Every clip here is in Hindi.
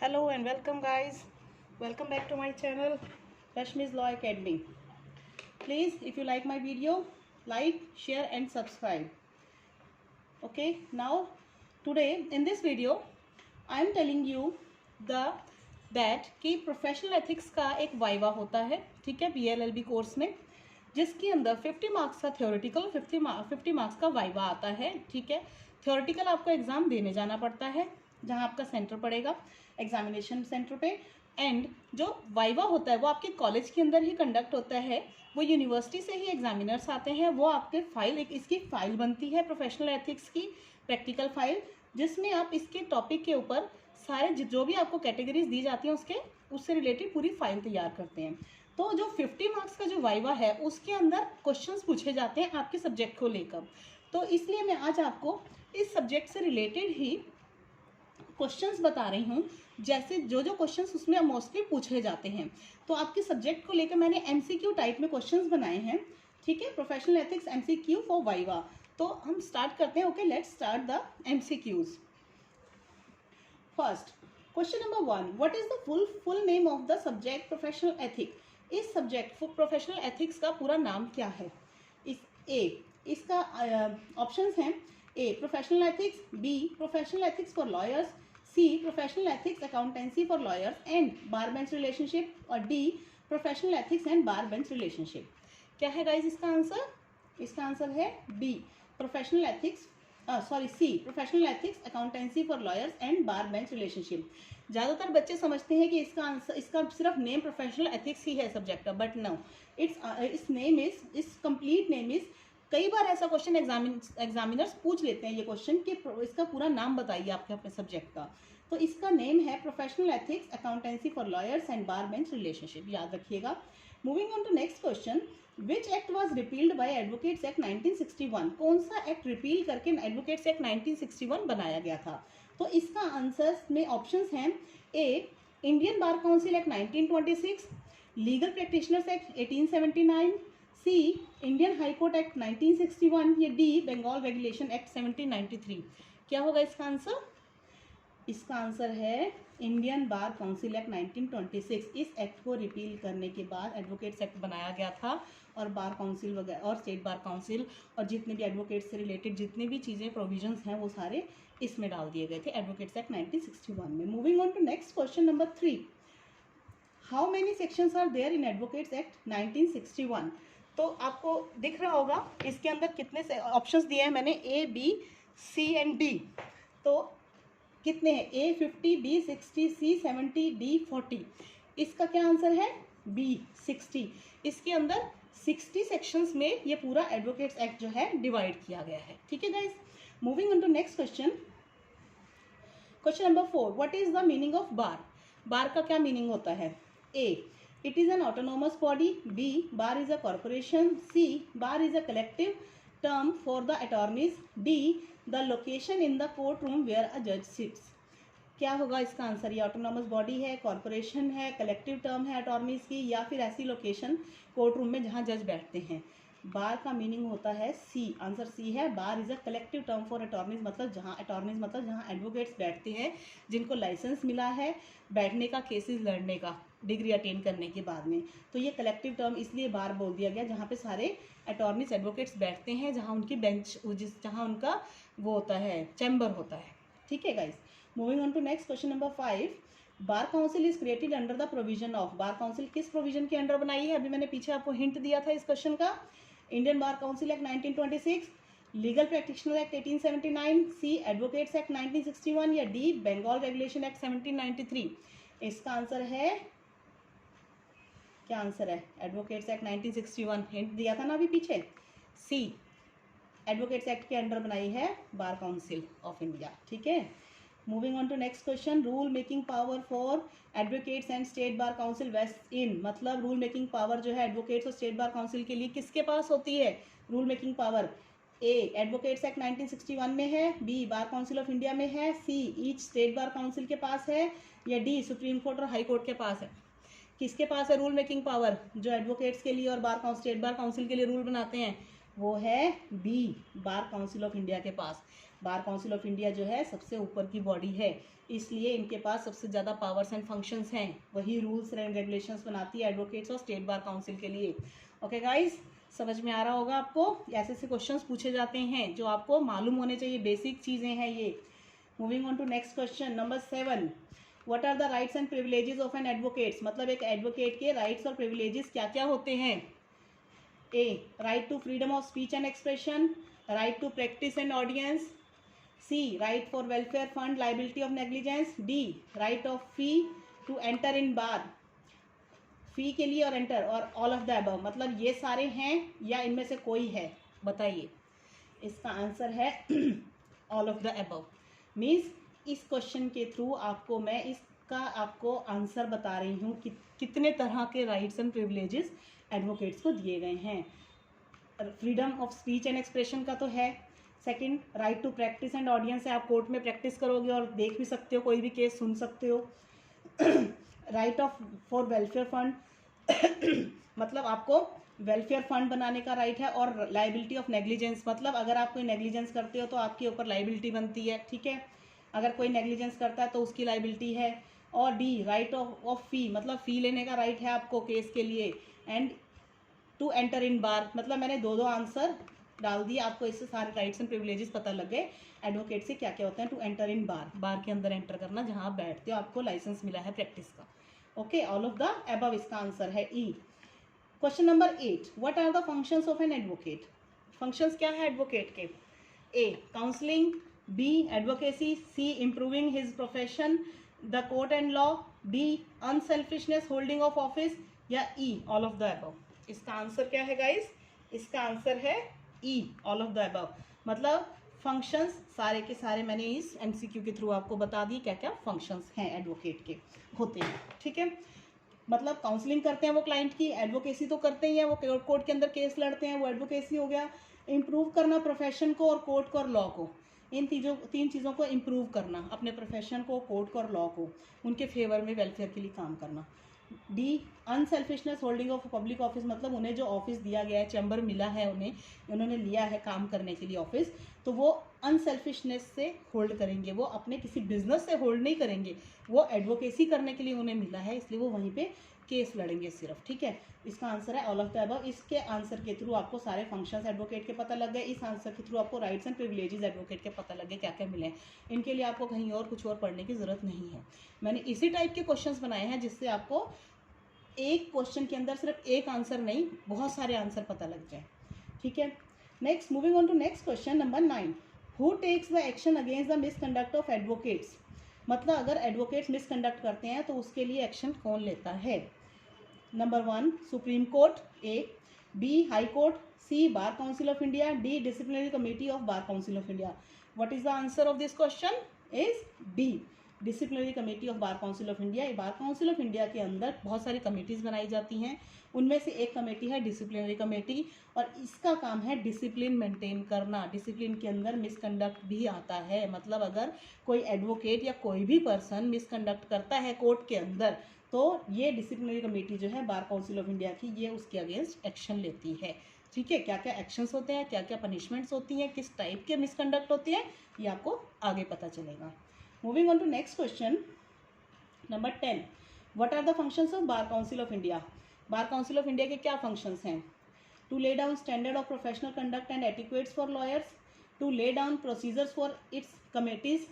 Hello and welcome guys. Welcome back to my channel Rashmi's Law Academy. Please, if you like my video, like, share and subscribe. Okay, now today in this video I am telling you that कि प्रोफेशनल एथिक्स का एक वाइवा होता है, ठीक है, BLLB कोर्स में, जिसके अंदर 50 मार्क्स का थ्योरेटिकल 50 मार्क्स का वाइवा आता है, ठीक है। थ्योरेटिकल आपको एग्जाम देने जाना पड़ता है जहां आपका सेंटर पड़ेगा एग्जामिनेशन सेंटर पे, एंड जो वाइवा होता है वो आपके कॉलेज के अंदर ही कंडक्ट होता है। वो यूनिवर्सिटी से ही एग्जामिनर्स आते हैं, वो आपके फाइल इसकी फाइल बनती है प्रोफेशनल एथिक्स की प्रैक्टिकल फाइल, जिसमें आप इसके टॉपिक के ऊपर सारे जो भी आपको कैटेगरीज दी जाती हैं उससे रिलेटेड पूरी फाइल तैयार करते हैं। तो जो 50 मार्क्स का जो वाइवा है उसके अंदर क्वेश्चंस पूछे जाते हैं आपके सब्जेक्ट को लेकर। तो इसलिए मैं आज आपको इस सब्जेक्ट से रिलेटेड ही क्वेश्चंस बता रही हूँ, जैसे जो क्वेश्चंस उसमें मोस्टली पूछे जाते हैं। तो आपके सब्जेक्ट को लेकर मैंने MCQ टाइप में क्वेश्चंस बनाए हैं, ठीक है, professional ethics MCQ for viva. तो हम स्टार्ट करते हैं। Okay, let's start the MCQs। First question number 1, what is the full name of the subject professional ethic. इस सब्जेक्ट प्रोफेशनल एथिक्स का पूरा नाम क्या है। इसका ऑप्शंस हैं A professional ethics, B professional ethics for lawyers, C professional ethics accountancy for lawyers and bar bench relationship, और D professional ethics and bar bench relationship. क्या है गाइज इसका आंसर? इसका आंसर है B professional ethics, C professional ethics accountancy for lawyers and bar bench relationship. ज़्यादातर बच्चे समझते हैं कि इसका आंसर, इसका सिर्फ नेम प्रोफेशनल एथिक्स ही है सब्जेक्ट का, बट नो, इस कंप्लीट नेम इज। कई बार ऐसा क्वेश्चन एग्जामिनर्स पूछ लेते हैं ये क्वेश्चन कि इसका पूरा नाम बताइए आपके अपने सब्जेक्ट का। तो इसका नेम है professional ethics accountancy for lawyers and bar bench relationship, याद रखिएगा। Moving on to next question, which act was repealed by advocates act 1961। कौन सा एक्ट रिपील करके एडवोकेट्स एक्ट 1961 बनाया गया था। तो इसका आंसर में ऑप्शंस हैं A Indian bar council act 1926, legal practitioners act 1879, C Indian high court act 1961, या डी बंगाल रेगुलेशन एक्ट 1793। क्या होगा इसका आंसर? इसका आंसर है इंडियन बार काउंसिल एक्ट 1926। इस एक्ट को रिपील करने के बाद एडवोकेट्स एक्ट बनाया गया था, और बार काउंसिल वगैरह और स्टेट बार काउंसिल और जितने भी एडवोकेट से रिलेटेड जितने भी चीज़ें प्रोविजंस हैं वो सारे इसमें डाल दिए गए थे एडवोकेट्स एक्ट 1961 में। Moving on to next question number 3, how many sections are there in advocates act 1961। तो आपको दिख रहा होगा इसके अंदर कितने से ऑप्शंस दिए हैं मैंने, A, B, C and D। तो कितने हैं? A 50, B 60, C 70, D 40। इसका क्या आंसर है? B 60। इसके अंदर 60 सेक्शंस में ये पूरा एडवोकेट्स एक्ट जो है डिवाइड किया गया है, ठीक है guys. Moving on to next question, question number 4, what is the meaning of bar. Bar का क्या मीनिंग होता है? A, it is an autonomous body, B, bar is a corporation, C, bar is a collective term for the attorneys, D, the location in the courtroom where a judge sits। क्या होगा इसका आंसर? ये ऑटोनॉमस बॉडी है, कॉरपोरेशन है, कलेक्टिव टर्म है अटॉर्नीज की, या फिर ऐसी लोकेशन कोर्ट रूम में जहाँ जज बैठते हैं। बार का मीनिंग होता है सी, आंसर सी है। Bar is a collective term for attorneys, मतलब जहाँ एडवोकेट्स बैठते हैं जिनको लाइसेंस मिला है बैठने का, केसेस लड़ने का, डिग्री अटेन करने के बाद में। तो ये कलेक्टिव टर्म इसलिए बार बोल दिया गया जहाँ पे सारे अटॉर्नीज एडवोकेट्स बैठते हैं, जहाँ उनकी बेंच जहाँ उनका वो होता है, चैम्बर होता है, ठीक है guys. Moving on to next question number 5, bar council is created under the provision of. Bar council किस प्रोविजन के अंडर बनाई है? अभी मैंने पीछे आपको हिंट दिया था इस क्वेश्चन का। Indian bar council act 1926, legal practitioner act 1879, सी एडवोकेट्स एक्ट 1961, या डी बंगाल रेगुलेशन एक्ट 1793। इसका आंसर है, क्या आंसर है? एडवोकेट्स एक्ट 1961, हिंट दिया था ना अभी पीछे। सी एडवोकेट्स एक्ट के अंडर बनाई है बार काउंसिल ऑफ इंडिया, ठीक है। Moving on to next question, rule making power for advocates and state bar council vest in. मतलब रूल मेकिंग पावर जो है एडवोकेट्स और स्टेट बार काउंसिल के लिए किसके पास होती है rule making power? A advocates act 1961 में है, B bar council of India में है, C each state bar council के पास है, या डी सुप्रीम कोर्ट और हाई कोर्ट के पास है। किसके पास है रूल मेकिंग पावर? जो एडवोकेट्स के लिए और स्टेट बार काउंसिल के लिए रूल बनाते हैं वो है B bar council of India के पास। बार काउंसिल ऑफ इंडिया जो है सबसे ऊपर की बॉडी है, इसलिए इनके पास सबसे ज़्यादा पावर्स एंड फंक्शंस हैं। वही रूल्स एंड रेगुलेशंस बनाती है एडवोकेट्स और स्टेट बार काउंसिल के लिए। ओके गाइस, समझ में आ रहा होगा आपको। ऐसे ऐसे क्वेश्चंस पूछे जाते हैं जो आपको मालूम होने चाहिए, बेसिक चीज़ें हैं ये। Moving on to next question number 7, what are the rights and privileges of an advocates, मतलब एक एडवोकेट के राइट्स और प्रिविलेजेस क्या क्या होते हैं। A, right to freedom of speech and expression, right to practice and audience, C, right for welfare fund liability of negligence, D, right of fee to enter in bar, fee के लिए और एंटर, और ऑल ऑफ द अबव, मतलब ये सारे हैं या इनमें से कोई है, बताइए। इसका आंसर है all of the above. Means इस क्वेश्चन के थ्रू आपको मैं इसका आपको आंसर बता रही हूँ कि कितने तरह के राइट्स एंड प्रिविलेजेस एडवोकेट्स को दिए गए हैं। Freedom of speech and expression का तो है। Second, right to practice and audience है, आप कोर्ट में प्रैक्टिस करोगे और देख भी सकते हो, कोई भी केस सुन सकते हो। Right of for welfare fund मतलब आपको वेलफेयर फंड बनाने का राइट है। और लाइबिलिटी ऑफ नेग्लिजेंस, मतलब अगर आप कोई नेग्लिजेंस करते हो तो आपके ऊपर लाइबिलिटी बनती है, ठीक है, अगर कोई नेग्लिजेंस करता है तो उसकी लाइबिलिटी है। और डी, राइट ऑफ फी, मतलब फ़ी लेने का राइट है आपको केस के लिए। एंड टू एंटर इन बार, मतलब मैंने दो आंसर डाल दिए, आपको इससे सारे राइट्स एंड प्रिविलेजेस पता लग गए एडवोकेट से क्या क्या होते हैं। टू एंटर इन बार, बार के अंदर एंटर करना, जहाँ आप बैठते हो, आपको लाइसेंस मिला है प्रैक्टिस का। Okay, all of the above इसका आंसर है E. Question number 8, what are the functions of an advocate, functions क्या है एडवोकेट के। A, counselling, B, advocacy, C, improving his profession, the court and law, D, unselfishness holding of office, या E, all of the above. इसका आंसर क्या है गाइस, इसका आंसर है E, all of the above. मतलब फंक्शंस सारे के सारे मैंने इस एमसीक्यू के थ्रू आपको बता दी क्या क्या फंक्शंस हैं एडवोकेट के होते हैं, ठीक है। मतलब काउंसलिंग करते हैं वो क्लाइंट की, एडवोकेसी तो करते ही हैं, वो कोर्ट के अंदर केस लड़ते हैं, वो एडवोकेसी हो गया। इम्प्रूव करना प्रोफेशन को और कोर्ट को और लॉ को, इन तीन चीज़ों को इम्प्रूव करना, अपने प्रोफेशन को, कोर्ट को और लॉ को, उनके फेवर में वेलफेयर के लिए काम करना। D, unselfishness holding of public office, मतलब उन्हें जो ऑफिस दिया गया है, चैम्बर मिला है उन्हें, उन्होंने लिया है काम करने के लिए ऑफिस, तो वो अनसेल्फिशनेस से होल्ड करेंगे, वो अपने किसी बिजनेस से होल्ड नहीं करेंगे, वो एडवोकेसी करने के लिए उन्हें मिला है, इसलिए वो वहीं पे केस लड़ेंगे सिर्फ, ठीक है। इसका आंसर है ऑल ऑफ द अबव। इसके आंसर के थ्रू आपको सारे फंक्शंस एडवोकेट के पता लग गए, इस आंसर के थ्रू आपको राइट्स एंड प्रिविलेजेस एडवोकेट के पता लग गए क्या क्या मिले। इनके लिए आपको कहीं और कुछ और पढ़ने की जरूरत नहीं है। मैंने इसी टाइप के क्वेश्चंस बनाए हैं जिससे आपको एक क्वेश्चन के अंदर सिर्फ एक आंसर नहीं, बहुत सारे आंसर पता लग जाए, ठीक है। Next, moving on to next question number 9, who takes the action against the misconduct of advocates, मतलब अगर एडवोकेट्स मिसकंडक्ट करते हैं तो उसके लिए एक्शन कौन लेता है। Number 1, supreme court, A, B, high court, C, bar council of India, D, disciplinary committee of bar council of India. What is the answer of this question is D, disciplinary committee of bar council of India. Bar council of India के अंदर बहुत सारी कमेटीज़ बनाई जाती हैं, उनमें से एक कमेटी है डिसिप्लिनरी कमेटी, और इसका काम है डिसिप्लिन मेंटेन करना। डिसिप्लिन के अंदर मिसकंडक्ट भी आता है, मतलब अगर कोई एडवोकेट या कोई भी पर्सन मिसकंडक्ट करता है कोर्ट के अंदर, तो ये डिसिप्लिनरी कमेटी जो है बार काउंसिल ऑफ इंडिया की, ये उसके अगेंस्ट एक्शन लेती है, ठीक है। क्या क्या एक्शंस होते हैं, क्या क्या पनिशमेंट्स होती हैं, किस टाइप के मिसकंडक्ट होती हैं, ये आपको आगे पता चलेगा। Moving on to next question number 10, what are the functions of bar council of India. Bar council of India के क्या फंक्शंस हैं। To lay down standard of professional conduct and etiquettes for lawyers, to lay down procedures for its committees,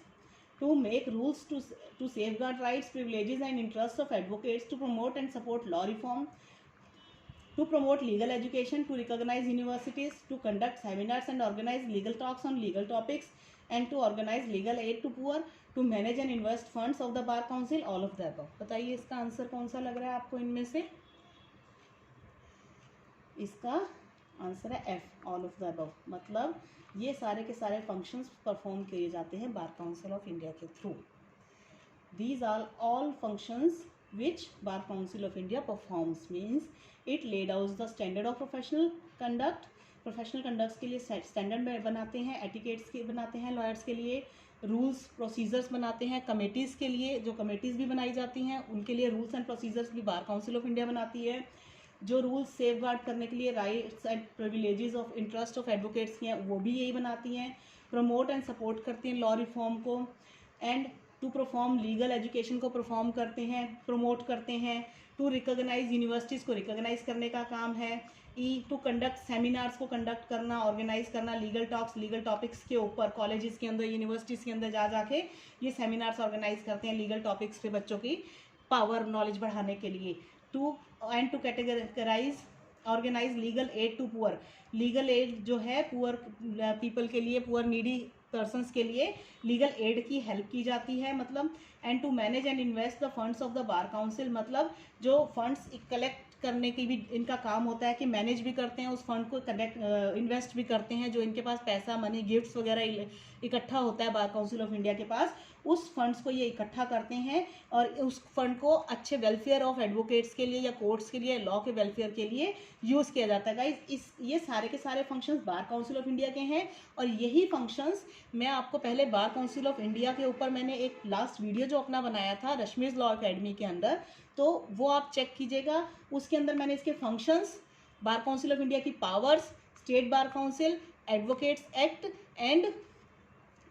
to make rules to safeguard rights, privileges and interests of advocates, to promote and support law reform, to promote legal education, to recognize universities, to conduct seminars and organize legal talks on legal topics, and to organize legal aid to poor, to manage and invest funds of the bar council, all of the above। बताइए इसका आंसर कौन सा लग रहा है आपको इनमें से। इसका आंसर है F, all of the above. मतलब ये सारे के सारे फंक्शंस परफॉर्म किए जाते हैं बार काउंसिल ऑफ इंडिया के through. These are all functions which bar council of India performs, means it laid out the standard of professional conduct, professional conducts के लिए स्टैंडर्ड बनाते हैं, एटिकेट्स के बनाते हैं, लॉयर्स के लिए रूल्स प्रोसीजर्स बनाते हैं, कमेटीज़ के लिए जो कमेटीज़ भी बनाई जाती हैं उनके लिए रूल्स एंड प्रोसीजर्स भी बार काउंसिल ऑफ इंडिया बनाती है। जो रूल्स सेफ गार्ड करने के लिए rights and privileges of interest of advocates की हैं वो भी यही बनाती हैं। प्रमोट एंड सपोर्ट करती हैं लॉ रिफॉर्म को, and to perform legal education को परफॉर्म करते हैं, प्रमोट करते हैं, टू रिकॉग्नाइज यूनिवर्सिटीज़ को रिकॉग्नाइज करने का काम है, ई टू कंडक्ट सेमिनार्स को कंडक्ट करना, ऑर्गेनाइज करना, लीगल टॉक्स लीगल टॉपिक्स के ऊपर कॉलेजेस के अंदर यूनिवर्सिटीज़ के अंदर जा जाके ये सेमिनार्स ऑर्गेनाइज करते हैं लीगल टॉपिक्स पे बच्चों की पावर नॉलेज बढ़ाने के लिए, to and to categorise organise legal aid to poor, legal aid जो है पुअर पीपल के लिए, पुअर नीडी पर्सनस के लिए लीगल एड की हेल्प की जाती है मतलब, and to manage and invest the funds of the bar council, मतलब जो फंड्स कलेक्ट करने की भी इनका काम होता है कि मैनेज भी करते हैं उस फंड को, कनेक्ट इन्वेस्ट भी करते हैं, जो इनके पास पैसा मनी गिफ्ट्स वगैरह इकट्ठा होता है बार काउंसिल ऑफ इंडिया के पास, उस फंड्स को ये इकट्ठा करते हैं और उस फंड को अच्छे वेलफेयर ऑफ एडवोकेट्स के लिए या कोर्ट्स के लिए, लॉ के वेलफेयर के लिए यूज़ किया जाता है गाइस। ये सारे के सारे functions bar council of India के हैं, और यही फंक्शंस मैं आपको पहले बार काउंसिल ऑफ इंडिया के ऊपर मैंने एक लास्ट वीडियो जो अपना बनाया था रश्मिज लॉ अकेडमी के अंदर, तो वो आप चेक कीजिएगा। उसके अंदर मैंने इसके functions, bar council of India की powers, state bar council, advocates act and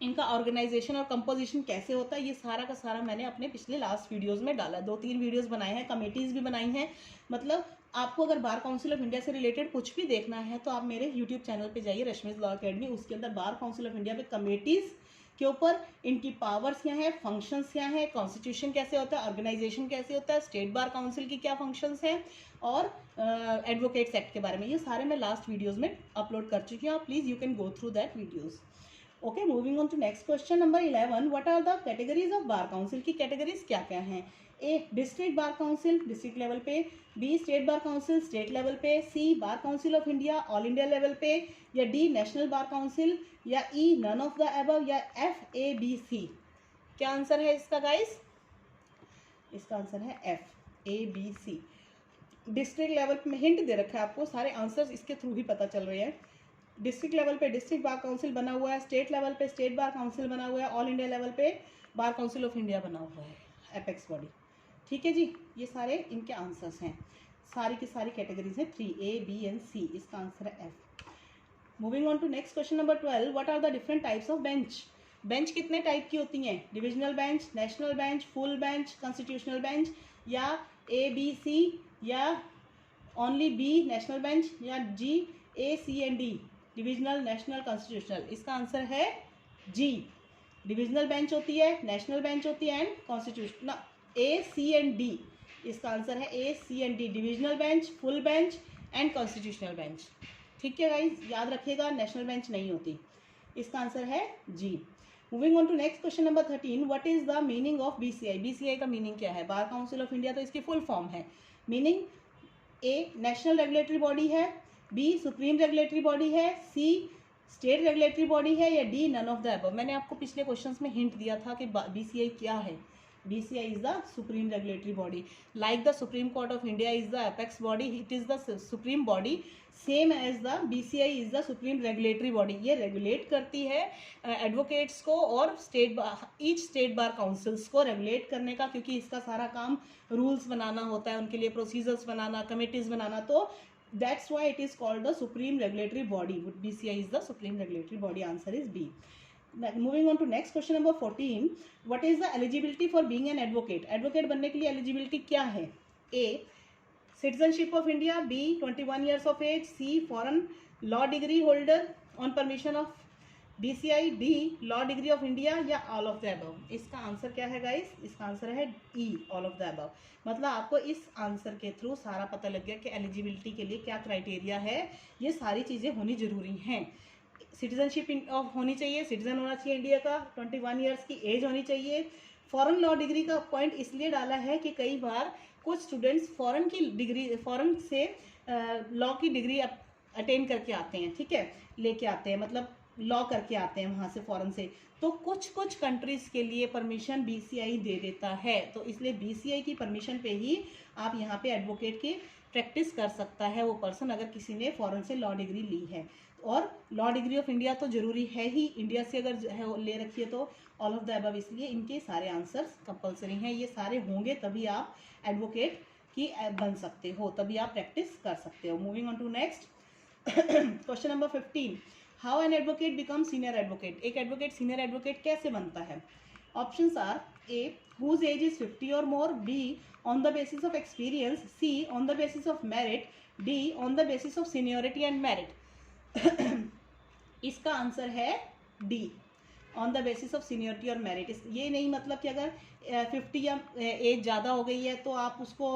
इनका ऑर्गेनाइजेशन और कंपोजिशन कैसे होता है, ये सारा का सारा मैंने अपने पिछले लास्ट वीडियोस में डाला। 2-3 वीडियोस बनाए हैं, कमेटीज़ भी बनाई हैं। मतलब आपको अगर बार काउंसिल ऑफ इंडिया से रिलेटेड कुछ भी देखना है तो आप मेरे यूट्यूब चैनल पे जाइए रश्मिज लॉ अकेडमी, उसके अंदर बार काउंसिल ऑफ इंडिया पे कमेटीज़ के ऊपर इनकी पावर्स क्या है, फंक्शंस क्या है, कॉन्स्टिट्यूशन कैसे होता है, ऑर्गेनाइजेशन कैसे होता है, स्टेट बार काउंसिल की क्या फंक्शंस हैं, और एडवोकेट्स एक्ट के बारे में, ये सारे मैं लास्ट वीडियोस में अपलोड कर चुकी हूँ। आप please you can go through that videos. Okay, moving on to next question number 11, what are the categories of bar council की कैटेगरीज क्या क्या हैं? A district bar council district level पे, B state bar council state level पे, C bar council of India all India level पे, या डी नेशनल बार काउंसिल, या E none of the above, या एफ ए बी सी। क्या आंसर है इसका गाइस? इसका आंसर है F A B C. District level पे हिंट दे रखा है आपको, सारे आंसर्स इसके थ्रू ही पता चल रहे हैं। डिस्ट्रिक्ट लेवल पे डिस्ट्रिक्ट बार काउंसिल बना हुआ है, स्टेट लेवल पे स्टेट बार काउंसिल बना हुआ है, ऑल इंडिया लेवल पे बार काउंसिल ऑफ इंडिया बना हुआ है, एपेक्स बॉडी। ठीक है जी, ये सारे इनके आंसर्स हैं, सारी की सारी कैटेगरीज हैं 3A B and C। इसका आंसर है F. Moving on to next question number 12, what are the different types of bench? Bench कितने टाइप की होती हैं? Divisional bench, national bench, full bench, constitutional bench, या A B C, या ओनली B नेशनल बेंच, या G A C and D divisional, national, constitutional. इसका आंसर है जी। डिविजनल बेंच होती है, नेशनल बेंच होती है and constitutional, A C and D। इसका आंसर है A C and D, divisional bench, full bench and constitutional bench. ठीक है गाइस, याद रखिएगा नेशनल बेंच नहीं होती। इसका आंसर है G. Moving on to next question number 13, what is the meaning of BCI? BCI का मीनिंग क्या है? बार काउंसिल ऑफ इंडिया तो इसकी फुल फॉर्म है। Meaning, A national regulatory body है, बी सुप्रीम रेगुलेटरी बॉडी है, सी स्टेट रेगुलेटरी बॉडी है, या D none of the above. मैंने आपको पिछले क्वेश्चंस में हिंट दिया था कि BCI क्या है। BCI is the supreme regulatory body, like the supreme court of India is the apex body, it is the supreme body, same as the BCI is the supreme regulatory body. ये रेगुलेट करती है एडवोकेट्स को और ईच स्टेट बार काउंसिल्स को रेगुलेट करने का, क्योंकि इसका सारा काम रूल्स बनाना होता है, उनके लिए प्रोसीजर्स बनाना, कमिटीज़ बनाना, तो that's why it is called the supreme regulatory body. BCI is the supreme regulatory body. Answer is B. Moving on to next question number 14, what is the eligibility for being an advocate? Advocate बनने के लिए eligibility क्या है? A citizenship of India, B 21 years of age, C foreign law degree holder on permission of BCI, D law degree of India, या all of the above। इसका आंसर क्या है गाइस? इसका आंसर है E all of the above। मतलब आपको इस आंसर के थ्रू सारा पता लग गया कि एलिजिबिलिटी के लिए क्या क्राइटेरिया है। ये सारी चीज़ें होनी ज़रूरी हैं। सिटीजनशिप ऑफ होनी चाहिए, सिटीजन होना चाहिए इंडिया का, 21 ईयर्स की एज होनी चाहिए। फॉरेन लॉ डिग्री का पॉइंट इसलिए डाला है कि कई बार कुछ स्टूडेंट्स फॉरेन की डिग्री, फॉरेन से लॉ की डिग्री अटेन करके आते हैं, ठीक है, लेके आते हैं, मतलब लॉ करके आते हैं वहाँ से फॉरेन से, तो कुछ कंट्रीज़ के लिए परमिशन BCI दे देता है। तो इसलिए BCI की परमिशन पे ही आप यहाँ पे एडवोकेट की प्रैक्टिस कर सकता है वो पर्सन, अगर किसी ने फॉरेन से लॉ डिग्री ली है। और लॉ डिग्री ऑफ इंडिया तो ज़रूरी है ही, इंडिया से अगर है ले रखी है तो ऑल ऑफ द अबव। इसलिए इनके सारे आंसर्स कंपलसरी हैं, ये सारे होंगे तभी आप एडवोकेट की बन सकते हो, तभी आप प्रैक्टिस कर सकते हो। Moving on to next question number 15, how an advocate become senior advocate, एक एडवोकेट सीनियर एडवोकेट कैसे बनता है? Options are A whose age is 50 or more, B on the basis of experience, C on the basis of merit, D on the basis of seniority and merit. इसका आंसर है D, on the basis of seniority और मेरिट। ये नहीं मतलब कि अगर 50 या एज ज़्यादा हो गई है तो आप उसको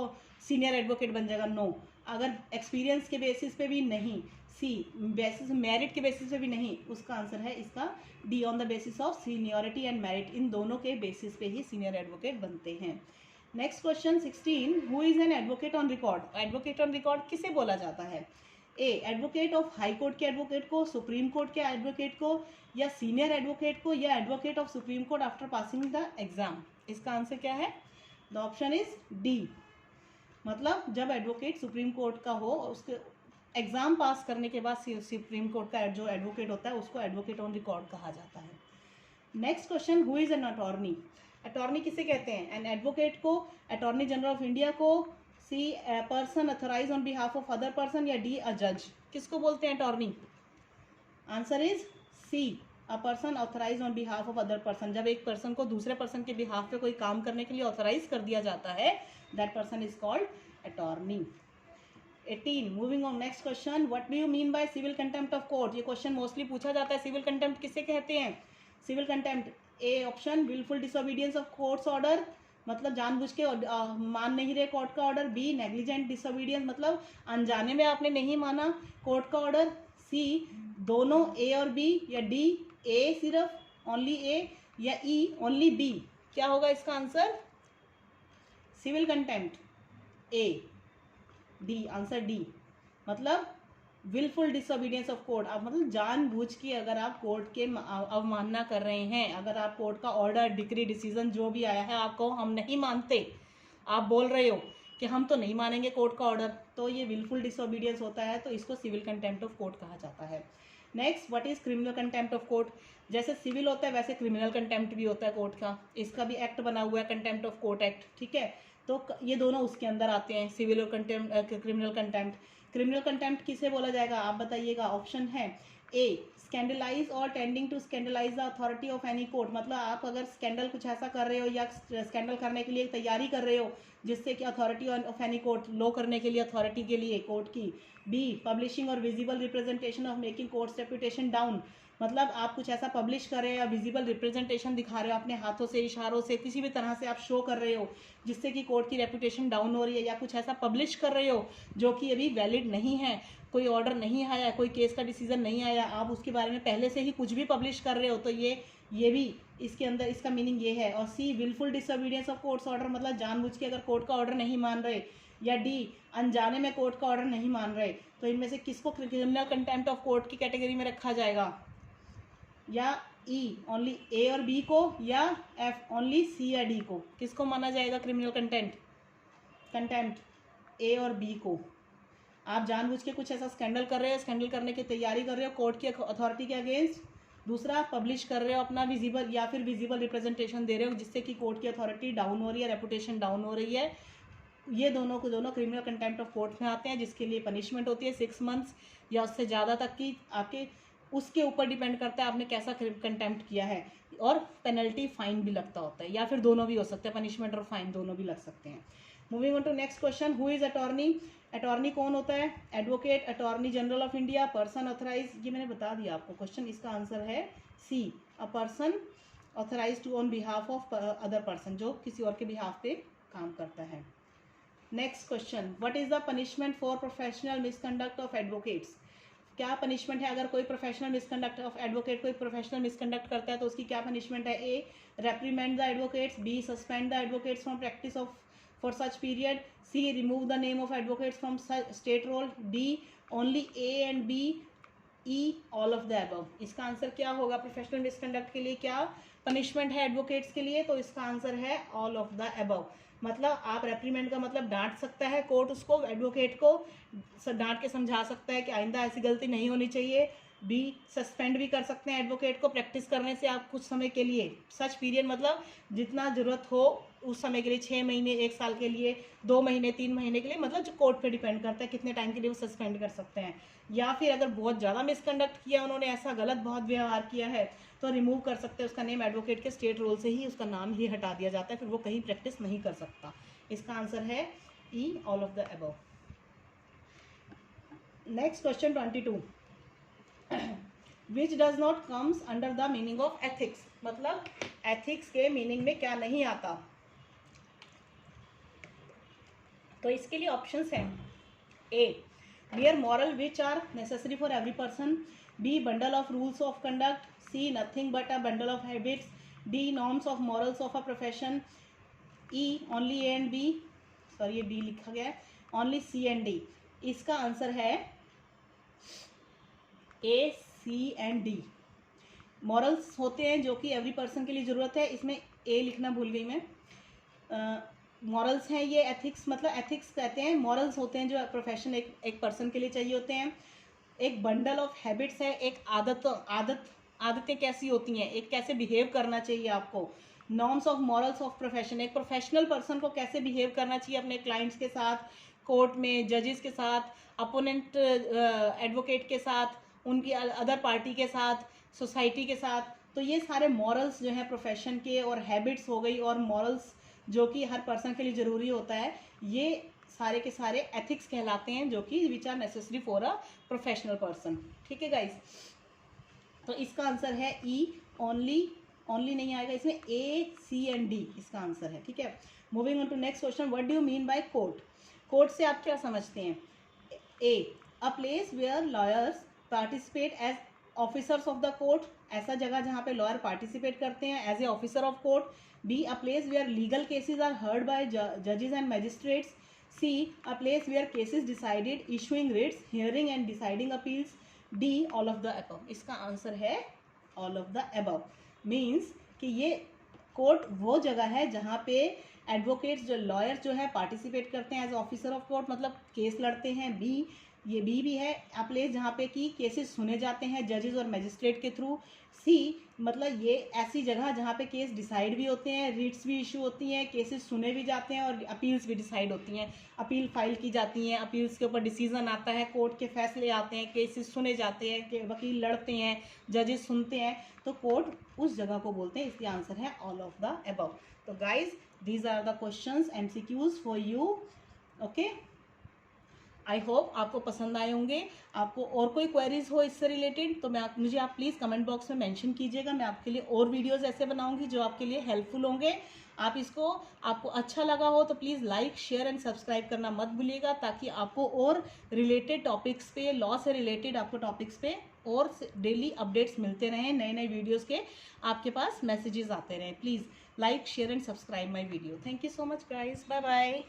सीनियर एडवोकेट बन जाएगा, नो। अगर एक्सपीरियंस के बेसिस पे भी नहीं, सी बेसिस मेरिट के बेसिस पे भी नहीं, उसका आंसर है इसका D, on the basis of seniority and merit. इन दोनों के बेसिस पे ही सीनियर एडवोकेट बनते हैं। Next question 16, who is an advocate on record? Advocate on record किसे बोला जाता है? A advocate of high court के एडवोकेट को, सुप्रीम कोर्ट के एडवोकेट को, या सीनियर एडवोकेट को, या advocate of supreme court after passing the exam. इसका आंसर क्या है? द ऑप्शन इज डी, मतलब जब एडवोकेट सुप्रीम कोर्ट का हो, उसके एग्जाम पास करने के बाद सुप्रीम कोर्ट का जो एडवोकेट होता है उसको एडवोकेट ऑन रिकॉर्ड कहा जाता है। Next question, who is an attorney? Attorney किसे कहते हैं? एन एडवोकेट को, अटॉर्नी जनरल ऑफ इंडिया को, C person authorise on behalf of other person, या डी अ जज। किसको बोलते हैं attorney? Answer is C, a person authorise on behalf of other person. जब एक पर्सन को दूसरे पर्सन के बिहाफ पे कोई काम करने के लिए ऑथराइज कर दिया जाता है, that person is called attorney. 18, moving on next question, what do you mean by civil contempt of court? ये क्वेश्चन मोस्टली पूछा जाता है, सिविल कंटेम्प्ट किसे कहते हैं? Civil contempt, A option wilful disobedience of courts order, मतलब जानबूझ के मान नहीं रहे कोर्ट का ऑर्डर। बी नेग्लिजेंट डिसोबीडियंस, मतलब अनजाने में आपने नहीं माना कोर्ट का ऑर्डर। सी दोनों ए और बी, या डी ए सिर्फ ओनली ए, या ई ओनली बी। क्या होगा इसका आंसर? सिविल कंटेम्प्ट ए, डी, आंसर डी, मतलब विलफुल डिसोबीडियंस ऑफ कोर्ट। आप मतलब जानबूझ के अगर आप कोर्ट के अवमानना कर रहे हैं, अगर आप कोर्ट का ऑर्डर, डिक्री, डिसीजन जो भी आया है आपको हम नहीं मानते, आप बोल रहे हो कि हम तो नहीं मानेंगे कोर्ट का ऑर्डर, तो ये विलफुल डिसोबीडियंस होता है, तो इसको सिविल कंटेम्प्ट ऑफ कोर्ट कहा जाता है। Next, what is criminal contempt of court? जैसे सिविल होता है वैसे क्रिमिनल कंटेम्प्ट भी होता है कोर्ट का, इसका भी एक्ट बना हुआ है, कंटेम्प्ट ऑफ कोर्ट एक्ट, ठीक है। तो ये दोनों उसके अंदर आते हैं, सिविल और क्रिमिनल कंटेम्प्ट। क्रिमिनल कंटेम्प्ट किसे बोला जाएगा आप बताइएगा? ऑप्शन है ए स्कैंडलाइज और tending to scandalise the authority of any court, मतलब आप अगर स्कैंडल कुछ ऐसा कर रहे हो या स्कैंडल करने के लिए तैयारी कर रहे हो जिससे कि अथॉरिटी ऑफ एनी कोर्ट, लो करने के लिए अथॉरिटी के लिए कोर्ट की। बी पब्लिशिंग और visible representation of making courts reputation down, मतलब आप कुछ ऐसा पब्लिश कर रहे हो या विजिबल रिप्रेजेंटेशन दिखा रहे हो, अपने हाथों से, इशारों से, किसी भी तरह से आप शो कर रहे हो जिससे कि कोर्ट की रेपुटेशन डाउन हो रही है, या कुछ ऐसा पब्लिश कर रहे हो जो कि अभी वैलिड नहीं है, कोई ऑर्डर नहीं आया, कोई केस का डिसीजन नहीं आया, आप उसके बारे में पहले से ही कुछ भी पब्लिश कर रहे हो, तो ये भी इसके अंदर इसका मीनिंग ये है। और C wilful disobedience of courts order, मतलब जानबूझ के अगर कोर्ट का ऑर्डर नहीं मान रहे, या डी अनजाने में कोर्ट का ऑर्डर नहीं मान रहे, तो इनमें से किसको क्रिमिनल कंटेम्प्ट ऑफ कोर्ट की कैटेगरी में रखा जाएगा? या ई ओनली ए और बी को, या एफ ओनली सी या डी को? किसको माना जाएगा क्रिमिनल कंटेम्प्ट? ए और बी को। आप जानबूझ के कुछ ऐसा स्कैंडल कर रहे हो, स्कैंडल करने की तैयारी कर रहे हो कोर्ट की अथॉरिटी के अगेंस्ट, दूसरा पब्लिश कर रहे हो अपना विजिबल या फिर विजिबल रिप्रेजेंटेशन दे रहे हो जिससे कि कोर्ट की अथॉरिटी डाउन हो रही है, रेपुटेशन डाउन हो रही है, ये दोनों को दोनों क्रिमिनल कंटेम्प्ट ऑफ कोर्ट में आते हैं, जिसके लिए पनिशमेंट होती है 6 मंथ्स या उससे ज़्यादा तक की, आपके उसके ऊपर डिपेंड करता है आपने कैसा कंटेम्प्ट किया है, और पेनल्टी फाइन भी लगता होता है, या फिर दोनों भी हो सकते हैं, पनिशमेंट और फाइन दोनों भी लग सकते हैं। Moving on to next question, who is attorney? Attorney कौन होता है? Advocate, attorney general of India, person authorise, ये मैंने बता दिया आपको क्वेश्चन, इसका आंसर है C, a person authorise to on behalf of other person, जो किसी और के बिहाफ पे काम करता है। Next question, what is the punishment for professional misconduct of advocates? क्या पनिशमेंट है अगर कोई प्रोफेशनल मिसकंडक्ट ऑफ एडवोकेट कोई प्रोफेशनल मिसकंडक्ट करता है तो उसकी क्या पनिशमेंट है? A reprimand the advocates, B suspend the advocates from practice of for such period, C remove the name of advocates from state role, D only A and B, E all of the above। इसका आंसर क्या होगा? प्रोफेशनल मिसकंडक्ट के लिए क्या पनिशमेंट है एडवोकेट्स के लिए? तो इसका आंसर है ऑल ऑफ द अबव। मतलब आप रेप्रीमेंट का मतलब डांट सकता है कोर्ट उसको, एडवोकेट को डांट के समझा सकता है कि आइंदा ऐसी गलती नहीं होनी चाहिए, बी सस्पेंड भी कर सकते हैं एडवोकेट को प्रैक्टिस करने से आप कुछ समय के लिए, सच पीरियड मतलब जितना ज़रूरत हो उस समय के लिए, 6 महीने, 1 साल के लिए, 2 महीने, 3 महीने के लिए, मतलब जो कोर्ट पे डिपेंड करता है कितने टाइम के लिए वो सस्पेंड कर सकते हैं। या फिर अगर बहुत ज़्यादा मिसकंडक्ट किया उन्होंने, ऐसा गलत बहुत व्यवहार किया है, तो रिमूव कर सकते हैं उसका नेम, एडवोकेट के स्टेट रोल से ही उसका नाम ही हटा दिया जाता है, फिर वो कहीं प्रैक्टिस नहीं कर सकता। इसका आंसर है E, all of the above. Next question 22, which does not comes under the meaning of ethics, मतलब एथिक्स के मीनिंग में क्या नहीं आता। तो इसके लिए ऑप्शंस हैं, A mere moral which are necessary for every person, b bundle of rules of conduct, c nothing but a bundle of habits, d norms of morals of a profession, e only a and b, sorry ये b लिखा गया है, only c and d। इसका आंसर है a, c and d। Morals होते हैं जो कि एवरी पर्सन के लिए ज़रूरत है, इसमें ए लिखना भूल गई मैं। मॉरल्स हैं ये, एथिक्स मतलब एथिक्स कहते हैं, मॉरल्स होते हैं जो प्रोफेशन एक पर्सन के लिए चाहिए होते हैं। एक बंडल ऑफ हैबिट्स है, एक आदतें कैसी होती हैं, एक कैसे बिहेव करना चाहिए आपको। Norms of morals of profession, एक प्रोफेशनल पर्सन को कैसे बिहेव करना चाहिए अपने क्लाइंट्स के साथ, कोर्ट में, जजेस के साथ, अपोनेंट एडवोकेट के साथ, उनकी अदर पार्टी के साथ, सोसाइटी के साथ। तो ये सारे मॉरल्स जो हैं प्रोफेशन के, और हैबिट्स हो गई, और मॉरल्स जो कि हर पर्सन के लिए ज़रूरी होता है, ये सारे के सारे एथिक्स कहलाते हैं जो कि which are necessary for a professional person. ठीक है गाइस, तो इसका आंसर है ई, ओनली नहीं आएगा इसमें, ए, सी एंड डी इसका आंसर है। ठीक है, moving on to next question, what do you mean by court. Court से आप क्या समझते हैं। A a place where lawyers participate as officers of the court, ऐसा जगह जहाँ पे लॉयर पार्टिसिपेट करते हैं as a officer of court. B a place where legal cases are heard by judges and magistrates. C a place where cases decided, issuing writs, hearing and deciding appeals. D all of the above। इसका आंसर है all of the above। Means कि ये कोर्ट वो जगह है जहाँ पे एडवोकेट्स जो लॉयर जो है पार्टिसिपेट करते हैं एज ऑफिसर ऑफ कोर्ट, मतलब केस लड़ते हैं। बी ये बी भी है, अ प्लेस जहाँ पे कि केसेस सुने जाते हैं जजेस और मजिस्ट्रेट के थ्रू। सी मतलब ये ऐसी जगह जहाँ पे केस डिसाइड भी होते हैं, रिट्स भी इशू होती हैं, केसेस सुने भी जाते हैं, और अपील्स भी डिसाइड होती हैं, अपील फाइल की जाती हैं, अपील्स के ऊपर डिसीजन आता है, कोर्ट के फैसले आते हैं, केसेस सुने जाते हैं, वकील लड़ते हैं, जजेस सुनते हैं, तो कोर्ट उस जगह को बोलते हैं। इसका आंसर है ऑल ऑफ द अबव। तो guys these are the questions MCQs for you. Okay, I hope आपको पसंद आए होंगे। आपको और कोई क्वेरीज हो इससे रिलेटेड तो मुझे आप प्लीज़ कमेंट बॉक्स में मेंशन कीजिएगा। मैं आपके लिए और वीडियोस ऐसे बनाऊंगी जो आपके लिए हेल्पफुल होंगे। आप इसको, आपको अच्छा लगा हो तो please like, share and subscribe करना मत भूलिएगा, ताकि आपको और रिलेटेड टॉपिक्स पे, लॉ से रिलेटेड आपको टॉपिक्स पे और डेली अपडेट्स मिलते रहें, नए नए वीडियोज़ के आपके पास मैसेजेस आते रहें। Please like, share and subscribe my video. Thank you so much guys, bye bye.